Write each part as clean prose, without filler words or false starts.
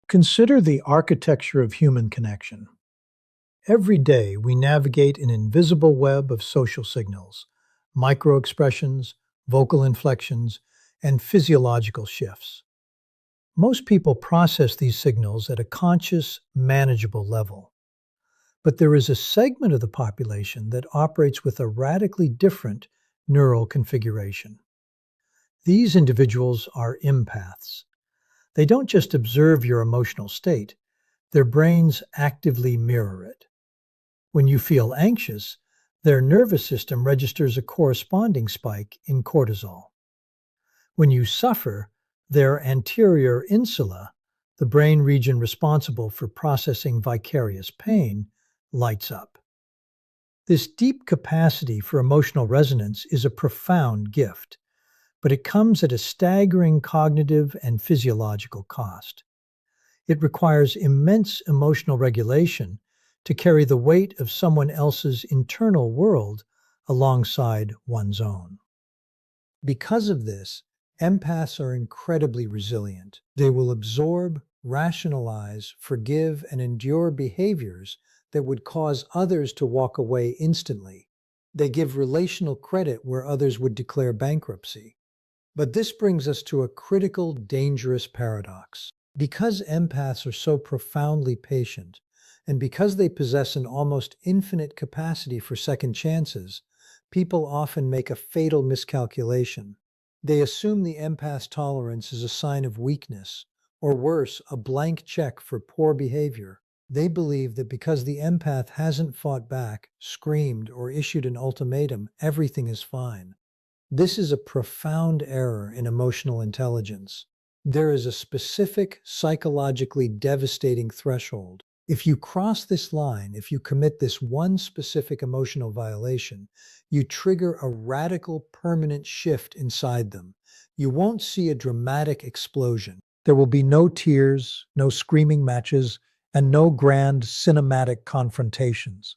Consider the architecture of human connection. Every day, we navigate an invisible web of social signals, microexpressions, vocal inflections, and physiological shifts. Most people process these signals at a conscious, manageable level. But there is a segment of the population that operates with a radically different neural configuration. These individuals are empaths. They don't just observe your emotional state, their brains actively mirror it. When you feel anxious, their nervous system registers a corresponding spike in cortisol. When you suffer, their anterior insula, the brain region responsible for processing vicarious pain, lights up. This deep capacity for emotional resonance is a profound gift, but it comes at a staggering cognitive and physiological cost. It requires immense emotional regulation to carry the weight of someone else's internal world alongside one's own. Because of this, empaths are incredibly resilient. They will absorb, rationalize, forgive, and endure behaviors that would cause others to walk away instantly. They give relational credit where others would declare bankruptcy. But this brings us to a critical, dangerous paradox. Because empaths are so profoundly patient, and because they possess an almost infinite capacity for second chances, people often make a fatal miscalculation. They assume the empath's tolerance is a sign of weakness, or worse, a blank check for poor behavior. They believe that because the empath hasn't fought back, screamed, or issued an ultimatum, everything is fine. This is a profound error in emotional intelligence. There is a specific, psychologically devastating threshold. If you cross this line, if you commit this one specific emotional violation, you trigger a radical, permanent shift inside them. You won't see a dramatic explosion. There will be no tears, no screaming matches, and no grand cinematic confrontations.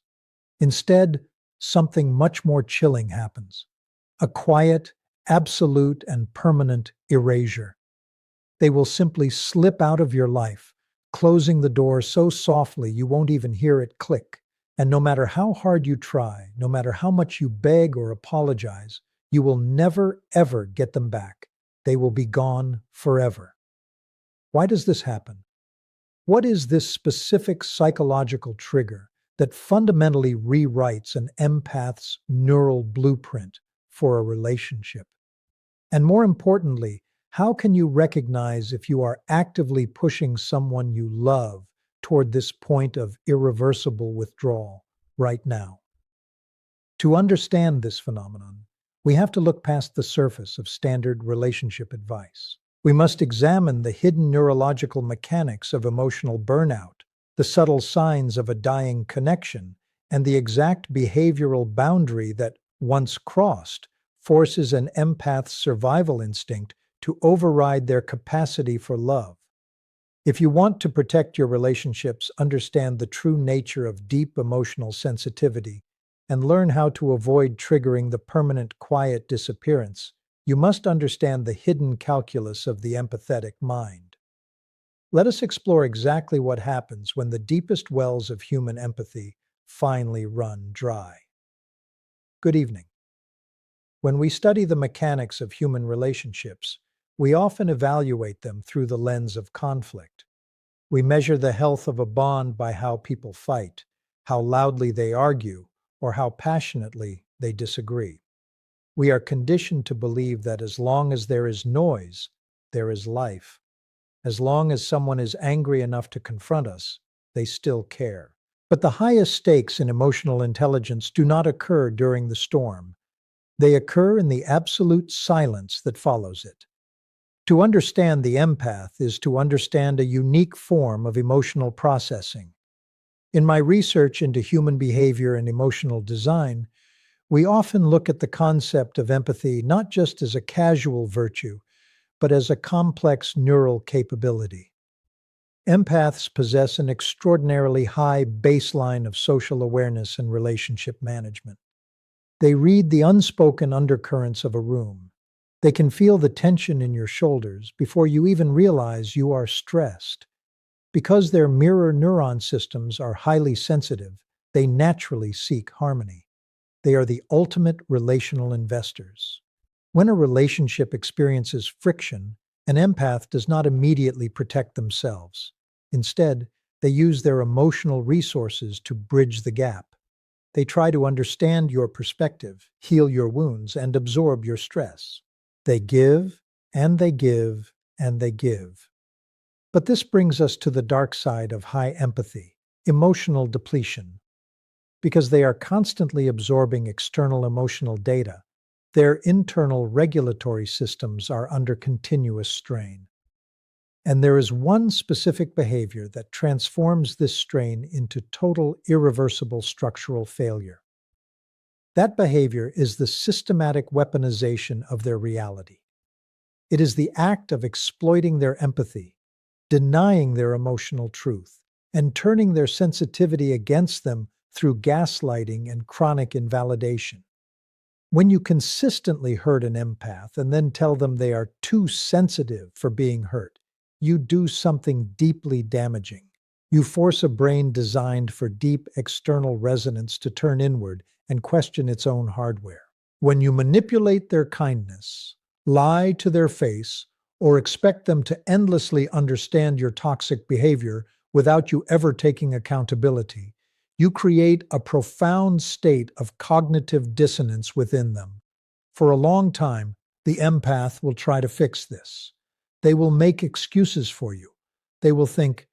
Instead, something much more chilling happens. A quiet, absolute, and permanent erasure. They will simply slip out of your life, closing the door so softly you won't even hear it click. And no matter how hard you try, no matter how much you beg or apologize, you will never, ever get them back. They will be gone forever. Why does this happen? What is this specific psychological trigger that fundamentally rewrites an empath's neural blueprint for a relationship? And more importantly, how can you recognize if you are actively pushing someone you love toward this point of irreversible withdrawal right now? To understand this phenomenon, we have to look past the surface of standard relationship advice. We must examine the hidden neurological mechanics of emotional burnout, the subtle signs of a dying connection, and the exact behavioral boundary that, once crossed, forces an empath's survival instinct to override their capacity for love. If you want to protect your relationships, understand the true nature of deep emotional sensitivity, and learn how to avoid triggering the permanent quiet disappearance, you must understand the hidden calculus of the empathetic mind. Let us explore exactly what happens when the deepest wells of human empathy finally run dry. Good evening. When we study the mechanics of human relationships, we often evaluate them through the lens of conflict. We measure the health of a bond by how people fight, how loudly they argue, or how passionately they disagree. We are conditioned to believe that as long as there is noise, there is life. As long as someone is angry enough to confront us, they still care. But the highest stakes in emotional intelligence do not occur during the storm. They occur in the absolute silence that follows it. To understand the empath is to understand a unique form of emotional processing. In my research into human behavior and emotional design, we often look at the concept of empathy not just as a casual virtue, but as a complex neural capability. Empaths possess an extraordinarily high baseline of social awareness and relationship management. They read the unspoken undercurrents of a room. They can feel the tension in your shoulders before you even realize you are stressed. Because their mirror neuron systems are highly sensitive, they naturally seek harmony. They are the ultimate relational investors. When a relationship experiences friction, an empath does not immediately protect themselves. Instead, they use their emotional resources to bridge the gap. They try to understand your perspective, heal your wounds, and absorb your stress. They give, and they give, and they give. But this brings us to the dark side of high empathy, emotional depletion. Because they are constantly absorbing external emotional data, their internal regulatory systems are under continuous strain. And there is one specific behavior that transforms this strain into total irreversible structural failure. That behavior is the systematic weaponization of their reality. It is the act of exploiting their empathy, denying their emotional truth, and turning their sensitivity against them through gaslighting and chronic invalidation. When you consistently hurt an empath and then tell them they are too sensitive for being hurt, you do something deeply damaging. You force a brain designed for deep external resonance to turn inward and question its own hardware. When you manipulate their kindness, lie to their face, or expect them to endlessly understand your toxic behavior without you ever taking accountability, you create a profound state of cognitive dissonance within them. For a long time, the empath will try to fix this. They will make excuses for you. They will think,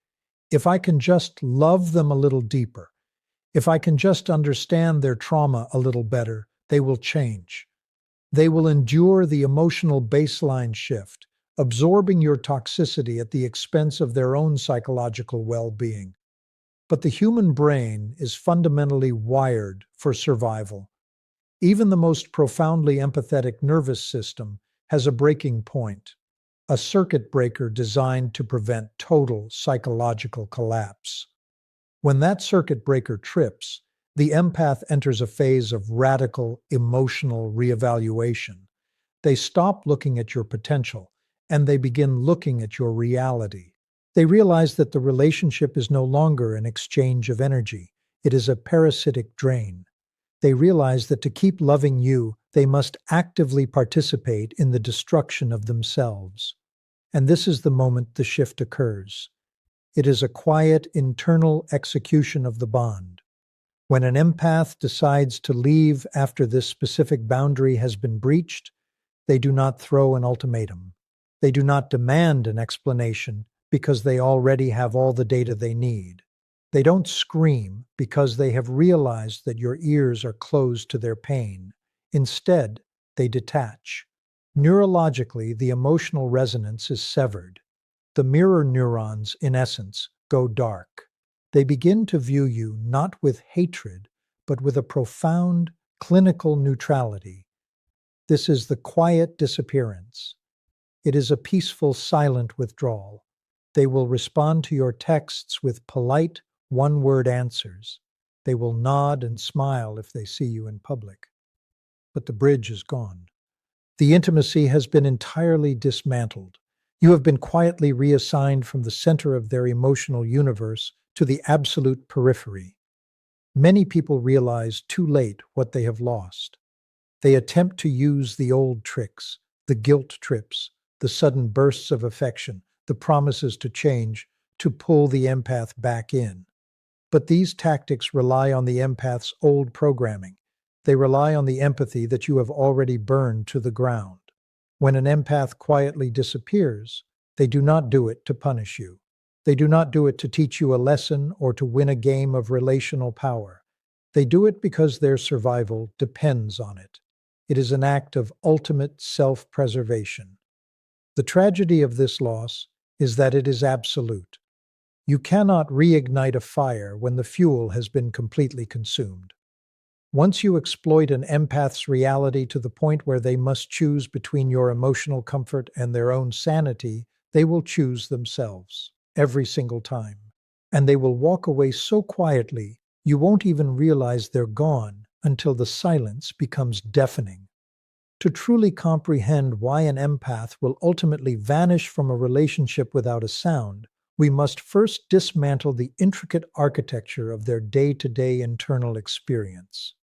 if I can just love them a little deeper, if I can just understand their trauma a little better, they will change. They will endure the emotional baseline shift, absorbing your toxicity at the expense of their own psychological well-being. But the human brain is fundamentally wired for survival. Even the most profoundly empathetic nervous system has a breaking point, a circuit breaker designed to prevent total psychological collapse. When that circuit breaker trips, the empath enters a phase of radical emotional reevaluation. They stop looking at your potential, and they begin looking at your reality. They realize that the relationship is no longer an exchange of energy. It is a parasitic drain. They realize that to keep loving you, they must actively participate in the destruction of themselves. And this is the moment the shift occurs. It is a quiet, internal execution of the bond. When an empath decides to leave after this specific boundary has been breached, they do not throw an ultimatum. They do not demand an explanation because they already have all the data they need. They don't scream because they have realized that your ears are closed to their pain. Instead, they detach. Neurologically, the emotional resonance is severed. The mirror neurons, in essence, go dark. They begin to view you not with hatred, but with a profound clinical neutrality. This is the quiet disappearance. It is a peaceful, silent withdrawal. They will respond to your texts with polite, one-word answers. They will nod and smile if they see you in public. But the bridge is gone. The intimacy has been entirely dismantled. You have been quietly reassigned from the center of their emotional universe to the absolute periphery. Many people realize too late what they have lost. They attempt to use the old tricks, the guilt trips, the sudden bursts of affection, the promises to change, to pull the empath back in. But these tactics rely on the empath's old programming. They rely on the empathy that you have already burned to the ground. When an empath quietly disappears, they do not do it to punish you. They do not do it to teach you a lesson or to win a game of relational power. They do it because their survival depends on it. It is an act of ultimate self-preservation. The tragedy of this loss is that it is absolute. You cannot reignite a fire when the fuel has been completely consumed. Once you exploit an empath's reality to the point where they must choose between your emotional comfort and their own sanity, they will choose themselves, every single time. And they will walk away so quietly, you won't even realize they're gone until the silence becomes deafening. To truly comprehend why an empath will ultimately vanish from a relationship without a sound, we must first dismantle the intricate architecture of their day-to-day internal experience.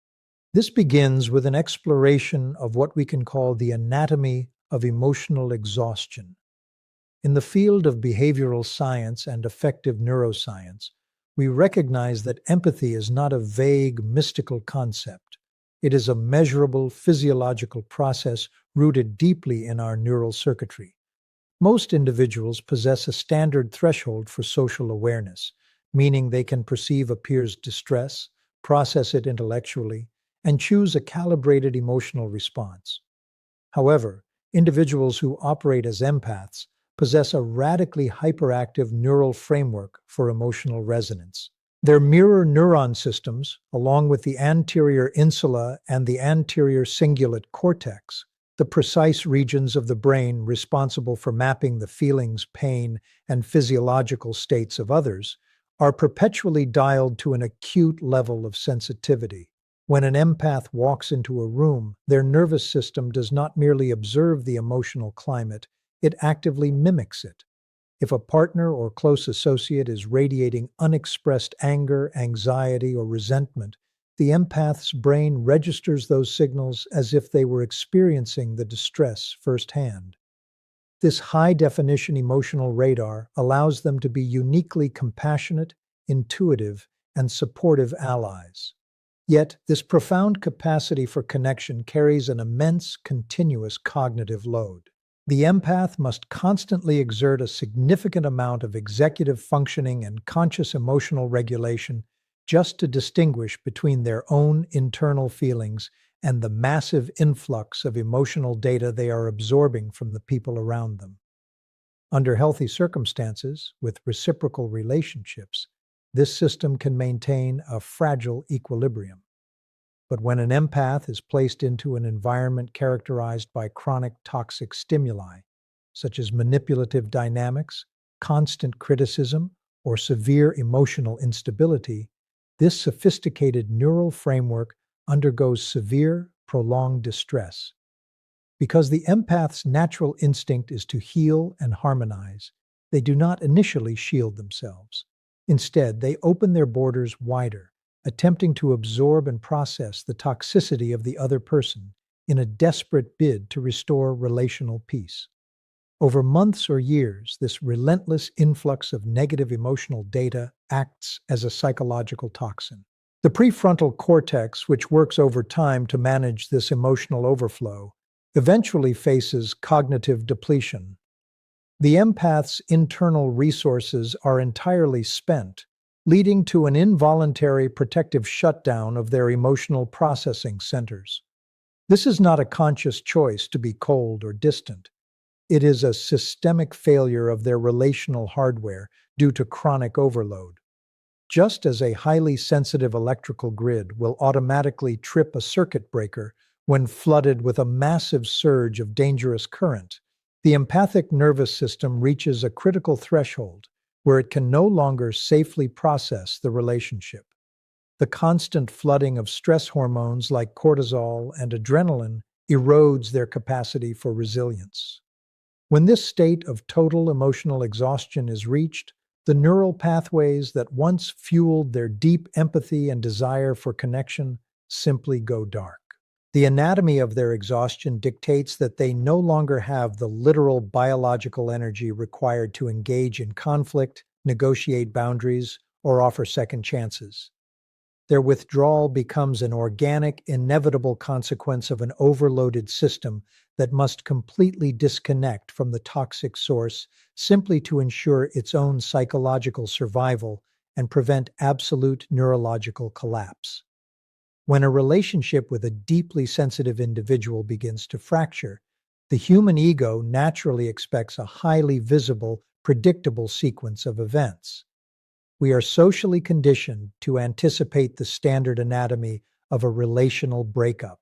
This begins with an exploration of what we can call the anatomy of emotional exhaustion. In the field of behavioral science and affective neuroscience, we recognize that empathy is not a vague, mystical concept. It is a measurable physiological process rooted deeply in our neural circuitry. Most individuals possess a standard threshold for social awareness, meaning they can perceive a peer's distress, process it intellectually, and choose a calibrated emotional response. However, individuals who operate as empaths possess a radically hyperactive neural framework for emotional resonance. Their mirror neuron systems, along with the anterior insula and the anterior cingulate cortex, the precise regions of the brain responsible for mapping the feelings, pain, and physiological states of others, are perpetually dialed to an acute level of sensitivity. When an empath walks into a room, their nervous system does not merely observe the emotional climate, it actively mimics it. If a partner or close associate is radiating unexpressed anger, anxiety, or resentment, the empath's brain registers those signals as if they were experiencing the distress firsthand. This high-definition emotional radar allows them to be uniquely compassionate, intuitive, and supportive allies. Yet, this profound capacity for connection carries an immense, continuous cognitive load. The empath must constantly exert a significant amount of executive functioning and conscious emotional regulation just to distinguish between their own internal feelings and the massive influx of emotional data they are absorbing from the people around them. Under healthy circumstances, with reciprocal relationships, this system can maintain a fragile equilibrium. But when an empath is placed into an environment characterized by chronic toxic stimuli, such as manipulative dynamics, constant criticism, or severe emotional instability, this sophisticated neural framework undergoes severe, prolonged distress. Because the empath's natural instinct is to heal and harmonize, they do not initially shield themselves. Instead, they open their borders wider, attempting to absorb and process the toxicity of the other person in a desperate bid to restore relational peace. Over months or years, this relentless influx of negative emotional data acts as a psychological toxin. The prefrontal cortex, which works over time to manage this emotional overflow, eventually faces cognitive depletion. The empath's internal resources are entirely spent, leading to an involuntary protective shutdown of their emotional processing centers. This is not a conscious choice to be cold or distant. It is a systemic failure of their relational hardware due to chronic overload. Just as a highly sensitive electrical grid will automatically trip a circuit breaker when flooded with a massive surge of dangerous current, the empathic nervous system reaches a critical threshold where it can no longer safely process the relationship. The constant flooding of stress hormones like cortisol and adrenaline erodes their capacity for resilience. When this state of total emotional exhaustion is reached, the neural pathways that once fueled their deep empathy and desire for connection simply go dark. The anatomy of their exhaustion dictates that they no longer have the literal biological energy required to engage in conflict, negotiate boundaries, or offer second chances. Their withdrawal becomes an organic, inevitable consequence of an overloaded system that must completely disconnect from the toxic source simply to ensure its own psychological survival and prevent absolute neurological collapse. When a relationship with a deeply sensitive individual begins to fracture, the human ego naturally expects a highly visible, predictable sequence of events. We are socially conditioned to anticipate the standard anatomy of a relational breakup: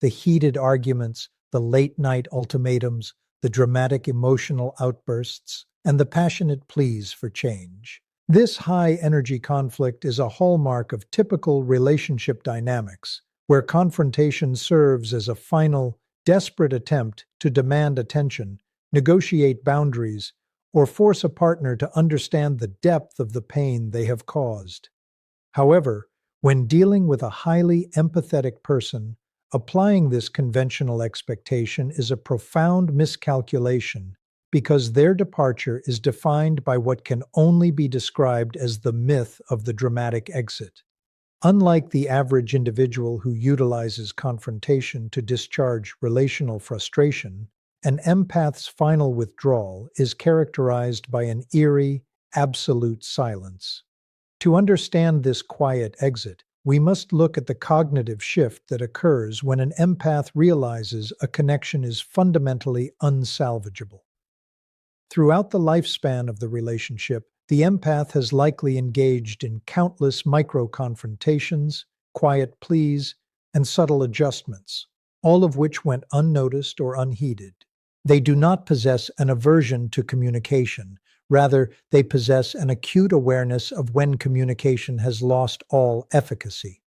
the heated arguments, the late-night ultimatums, the dramatic emotional outbursts, and the passionate pleas for change. This high-energy conflict is a hallmark of typical relationship dynamics, where confrontation serves as a final, desperate attempt to demand attention, negotiate boundaries, or force a partner to understand the depth of the pain they have caused. However, when dealing with a highly empathetic person, applying this conventional expectation is a profound miscalculation because their departure is defined by what can only be described as the myth of the dramatic exit. Unlike the average individual who utilizes confrontation to discharge relational frustration, an empath's final withdrawal is characterized by an eerie, absolute silence. To understand this quiet exit, we must look at the cognitive shift that occurs when an empath realizes a connection is fundamentally unsalvageable. Throughout the lifespan of the relationship, the empath has likely engaged in countless micro-confrontations, quiet pleas, and subtle adjustments, all of which went unnoticed or unheeded. They do not possess an aversion to communication. Rather, they possess an acute awareness of when communication has lost all efficacy.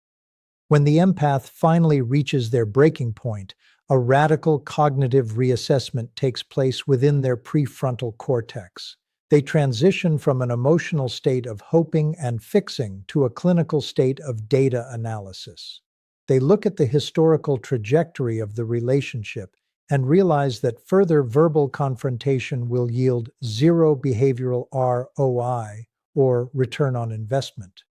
When the empath finally reaches their breaking point, a radical cognitive reassessment takes place within their prefrontal cortex. They transition from an emotional state of hoping and fixing to a clinical state of data analysis. They look at the historical trajectory of the relationship and realize that further verbal confrontation will yield zero behavioral ROI, or return on investment.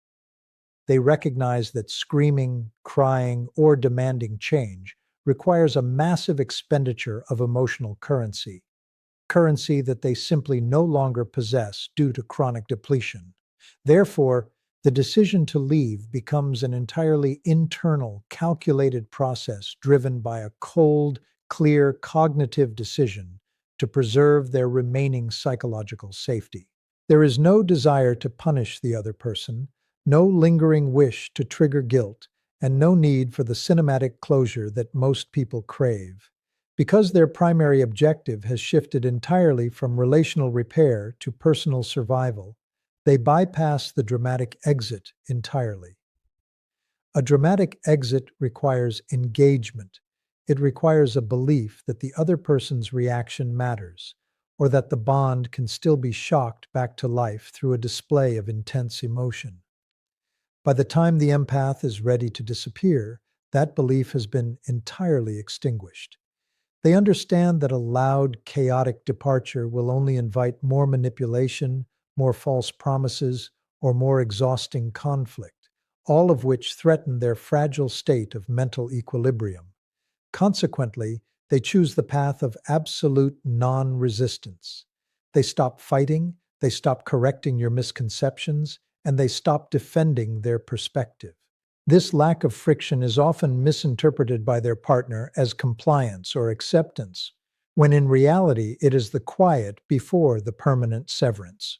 They recognize that screaming, crying, or demanding change requires a massive expenditure of emotional currency that they simply no longer possess due to chronic depletion. Therefore, the decision to leave becomes an entirely internal, calculated process driven by a cold, clear cognitive decision to preserve their remaining psychological safety. There is no desire to punish the other person, no lingering wish to trigger guilt, and no need for the cinematic closure that most people crave. Because their primary objective has shifted entirely from relational repair to personal survival, they bypass the dramatic exit entirely. A dramatic exit requires engagement. It requires a belief that the other person's reaction matters, or that the bond can still be shocked back to life through a display of intense emotion. By the time the empath is ready to disappear, that belief has been entirely extinguished. They understand that a loud, chaotic departure will only invite more manipulation, more false promises, or more exhausting conflict, all of which threaten their fragile state of mental equilibrium. Consequently, they choose the path of absolute non-resistance. They stop fighting, they stop correcting your misconceptions, and they stop defending their perspective. This lack of friction is often misinterpreted by their partner as compliance or acceptance, when in reality it is the quiet before the permanent severance.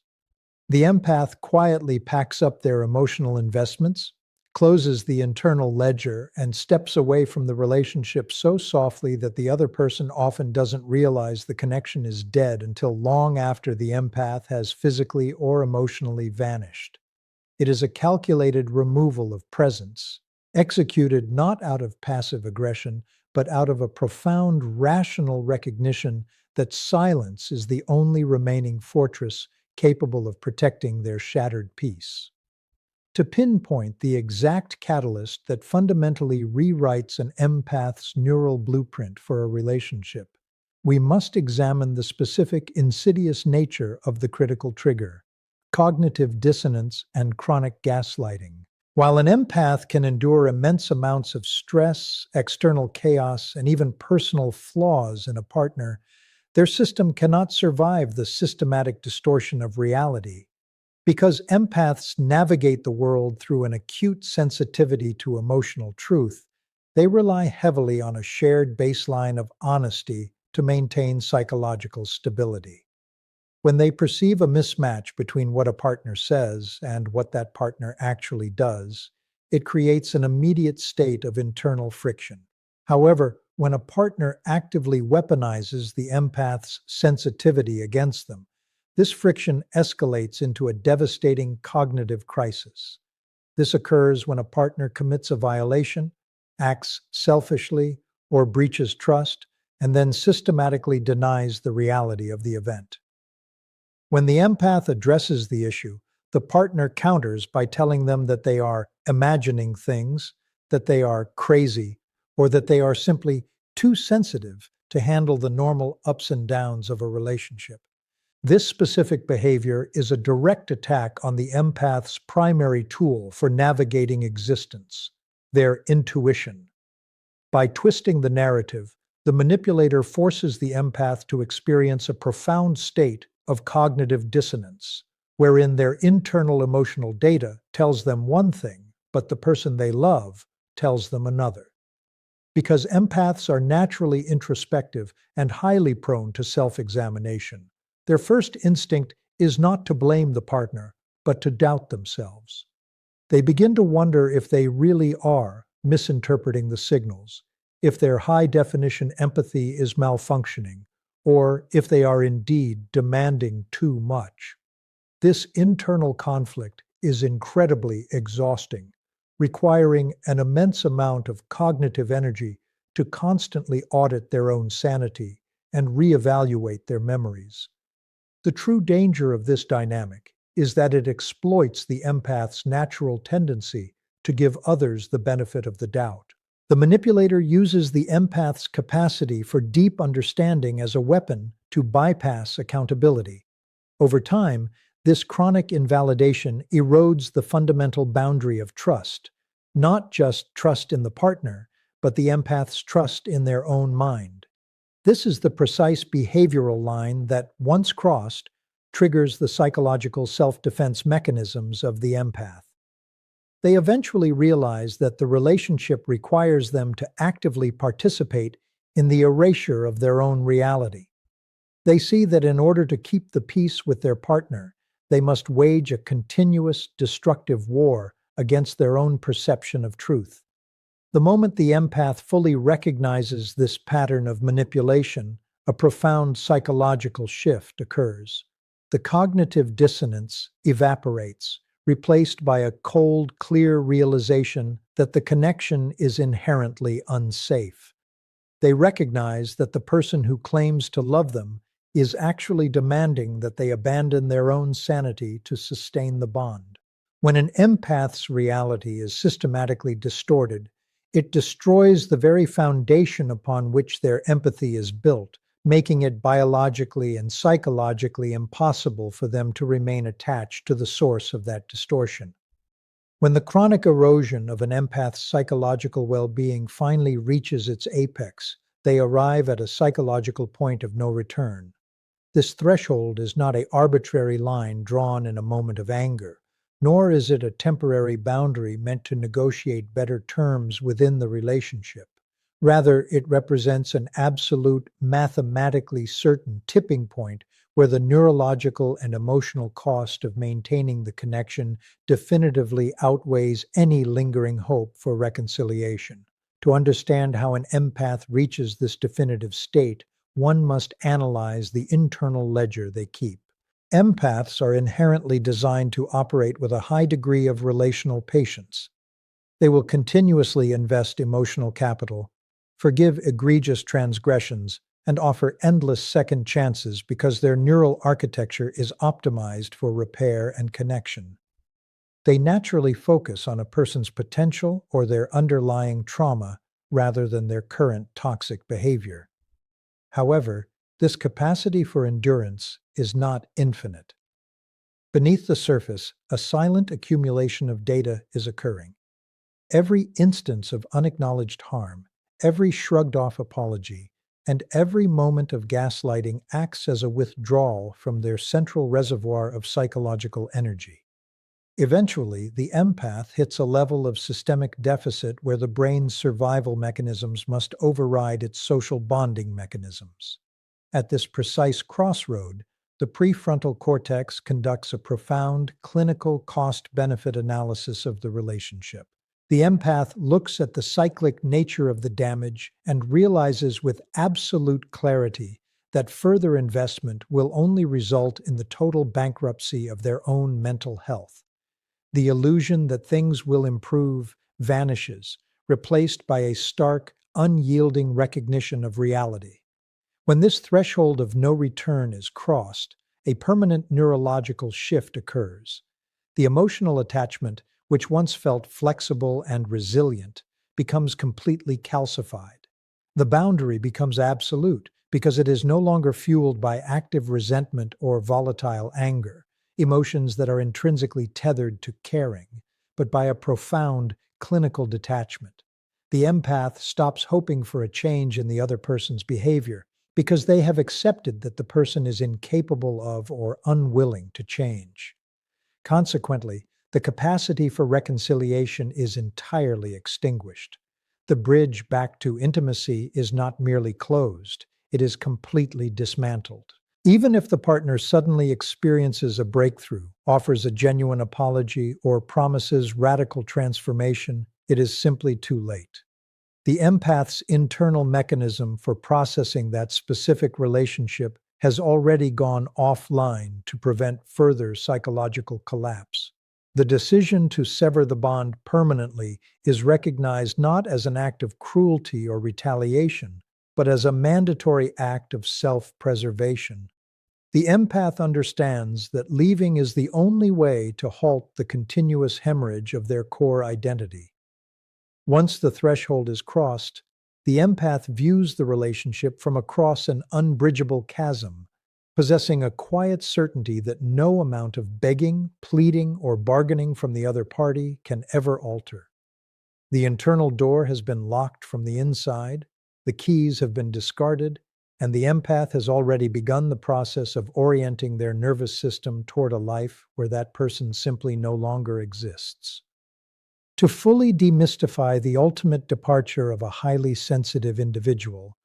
The empath quietly packs up their emotional investments, closes the internal ledger, and steps away from the relationship so softly that the other person often doesn't realize the connection is dead until long after the empath has physically or emotionally vanished. It is a calculated removal of presence, executed not out of passive aggression, but out of a profound rational recognition that silence is the only remaining fortress capable of protecting their shattered peace. To pinpoint the exact catalyst that fundamentally rewrites an empath's neural blueprint for a relationship, we must examine the specific insidious nature of the critical trigger: cognitive dissonance and chronic gaslighting. While an empath can endure immense amounts of stress, external chaos, and even personal flaws in a partner, their system cannot survive the systematic distortion of reality. Because empaths navigate the world through an acute sensitivity to emotional truth, they rely heavily on a shared baseline of honesty to maintain psychological stability. When they perceive a mismatch between what a partner says and what that partner actually does, it creates an immediate state of internal friction. However, when a partner actively weaponizes the empath's sensitivity against them, this friction escalates into a devastating cognitive crisis. This occurs when a partner commits a violation, acts selfishly, or breaches trust, and then systematically denies the reality of the event. When the empath addresses the issue, the partner counters by telling them that they are imagining things, that they are crazy, or that they are simply too sensitive to handle the normal ups and downs of a relationship. This specific behavior is a direct attack on the empath's primary tool for navigating existence, their intuition. By twisting the narrative, the manipulator forces the empath to experience a profound state of cognitive dissonance, wherein their internal emotional data tells them one thing, but the person they love tells them another. Because empaths are naturally introspective and highly prone to self-examination, their first instinct is not to blame the partner, but to doubt themselves. They begin to wonder if they really are misinterpreting the signals, if their high-definition empathy is malfunctioning, or if they are indeed demanding too much. This internal conflict is incredibly exhausting, requiring an immense amount of cognitive energy to constantly audit their own sanity and reevaluate their memories. The true danger of this dynamic is that it exploits the empath's natural tendency to give others the benefit of the doubt. The manipulator uses the empath's capacity for deep understanding as a weapon to bypass accountability. Over time, this chronic invalidation erodes the fundamental boundary of trust, not just trust in the partner, but the empath's trust in their own mind. This is the precise behavioral line that, once crossed, triggers the psychological self-defense mechanisms of the empath. They eventually realize that the relationship requires them to actively participate in the erasure of their own reality. They see that in order to keep the peace with their partner, they must wage a continuous, destructive war against their own perception of truth. The moment the empath fully recognizes this pattern of manipulation, a profound psychological shift occurs. The cognitive dissonance evaporates, replaced by a cold, clear realization that the connection is inherently unsafe. They recognize that the person who claims to love them is actually demanding that they abandon their own sanity to sustain the bond. When an empath's reality is systematically distorted, it destroys the very foundation upon which their empathy is built, making it biologically and psychologically impossible for them to remain attached to the source of that distortion. When the chronic erosion of an empath's psychological well-being finally reaches its apex, they arrive at a psychological point of no return. This threshold is not an arbitrary line drawn in a moment of anger, nor is it a temporary boundary meant to negotiate better terms within the relationship. Rather, it represents an absolute, mathematically certain tipping point where the neurological and emotional cost of maintaining the connection definitively outweighs any lingering hope for reconciliation. To understand how an empath reaches this definitive state, one must analyze the internal ledger they keep. Empaths are inherently designed to operate with a high degree of relational patience. They will continuously invest emotional capital, forgive egregious transgressions, and offer endless second chances because their neural architecture is optimized for repair and connection. They naturally focus on a person's potential or their underlying trauma rather than their current toxic behavior. However, this capacity for endurance is not infinite. Beneath the surface, a silent accumulation of data is occurring. Every instance of unacknowledged harm, every shrugged-off apology, and every moment of gaslighting acts as a withdrawal from their central reservoir of psychological energy. Eventually, the empath hits a level of systemic deficit where the brain's survival mechanisms must override its social bonding mechanisms. At this precise crossroad, the prefrontal cortex conducts a profound, clinical cost-benefit analysis of the relationship. The empath looks at the cyclic nature of the damage and realizes with absolute clarity that further investment will only result in the total bankruptcy of their own mental health. The illusion that things will improve vanishes, replaced by a stark, unyielding recognition of reality. When this threshold of no return is crossed, a permanent neurological shift occurs. The emotional attachment, which once felt flexible and resilient, becomes completely calcified. The boundary becomes absolute because it is no longer fueled by active resentment or volatile anger, emotions that are intrinsically tethered to caring, but by a profound clinical detachment. The empath stops hoping for a change in the other person's behavior because they have accepted that the person is incapable of or unwilling to change. Consequently, the capacity for reconciliation is entirely extinguished. The bridge back to intimacy is not merely closed, it is completely dismantled. Even if the partner suddenly experiences a breakthrough, offers a genuine apology, or promises radical transformation, it is simply too late. The empath's internal mechanism for processing that specific relationship has already gone offline to prevent further psychological collapse. The decision to sever the bond permanently is recognized not as an act of cruelty or retaliation, but as a mandatory act of self-preservation. The empath understands that leaving is the only way to halt the continuous hemorrhage of their core identity. Once the threshold is crossed, the empath views the relationship from across an unbridgeable chasm, possessing a quiet certainty that no amount of begging, pleading, or bargaining from the other party can ever alter. The internal door has been locked from the inside, the keys have been discarded, and the empath has already begun the process of orienting their nervous system toward a life where that person simply no longer exists. To fully demystify the ultimate departure of a highly sensitive individual,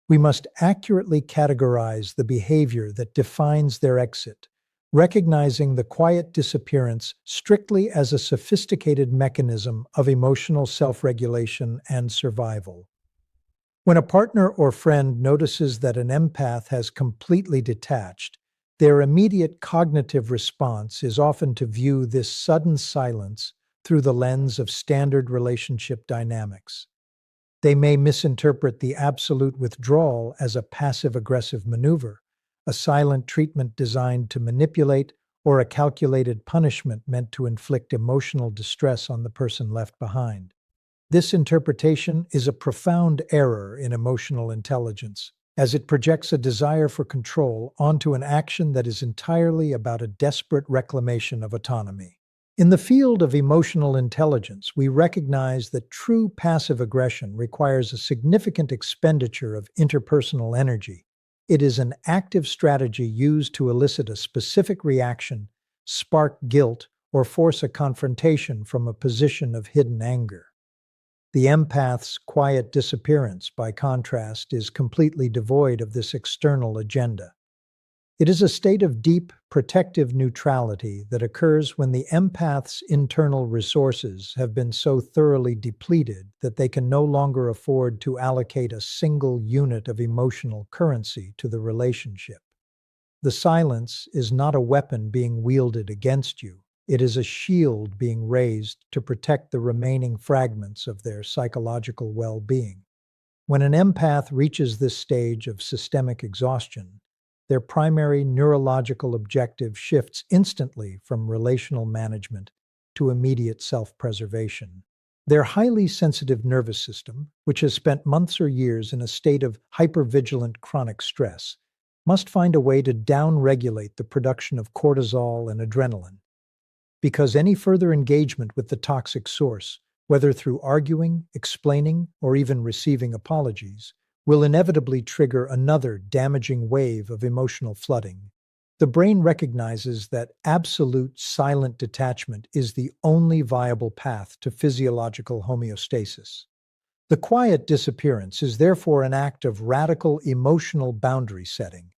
we must accurately categorize the behavior that defines their exit, recognizing the quiet disappearance strictly as a sophisticated mechanism of emotional self-regulation and survival. When a partner or friend notices that an empath has completely detached, their immediate cognitive response is often to view this sudden silence through the lens of standard relationship dynamics. They may misinterpret the absolute withdrawal as a passive-aggressive maneuver, a silent treatment designed to manipulate, or a calculated punishment meant to inflict emotional distress on the person left behind. This interpretation is a profound error in emotional intelligence, as it projects a desire for control onto an action that is entirely about a desperate reclamation of autonomy. In the field of emotional intelligence, we recognize that true passive aggression requires a significant expenditure of interpersonal energy. It is an active strategy used to elicit a specific reaction, spark guilt, or force a confrontation from a position of hidden anger. The empath's quiet disappearance, by contrast, is completely devoid of this external agenda. It is a state of deep, protective neutrality that occurs when the empath's internal resources have been so thoroughly depleted that they can no longer afford to allocate a single unit of emotional currency to the relationship. The silence is not a weapon being wielded against you. It is a shield being raised to protect the remaining fragments of their psychological well-being. When an empath reaches this stage of systemic exhaustion, their primary neurological objective shifts instantly from relational management to immediate self-preservation. Their highly sensitive nervous system, which has spent months or years in a state of hypervigilant chronic stress, must find a way to down-regulate the production of cortisol and adrenaline. Because any further engagement with the toxic source, whether through arguing, explaining, or even receiving apologies, will inevitably trigger another damaging wave of emotional flooding. The brain recognizes that absolute silent detachment is the only viable path to physiological homeostasis. The quiet disappearance is therefore an act of radical emotional boundary setting,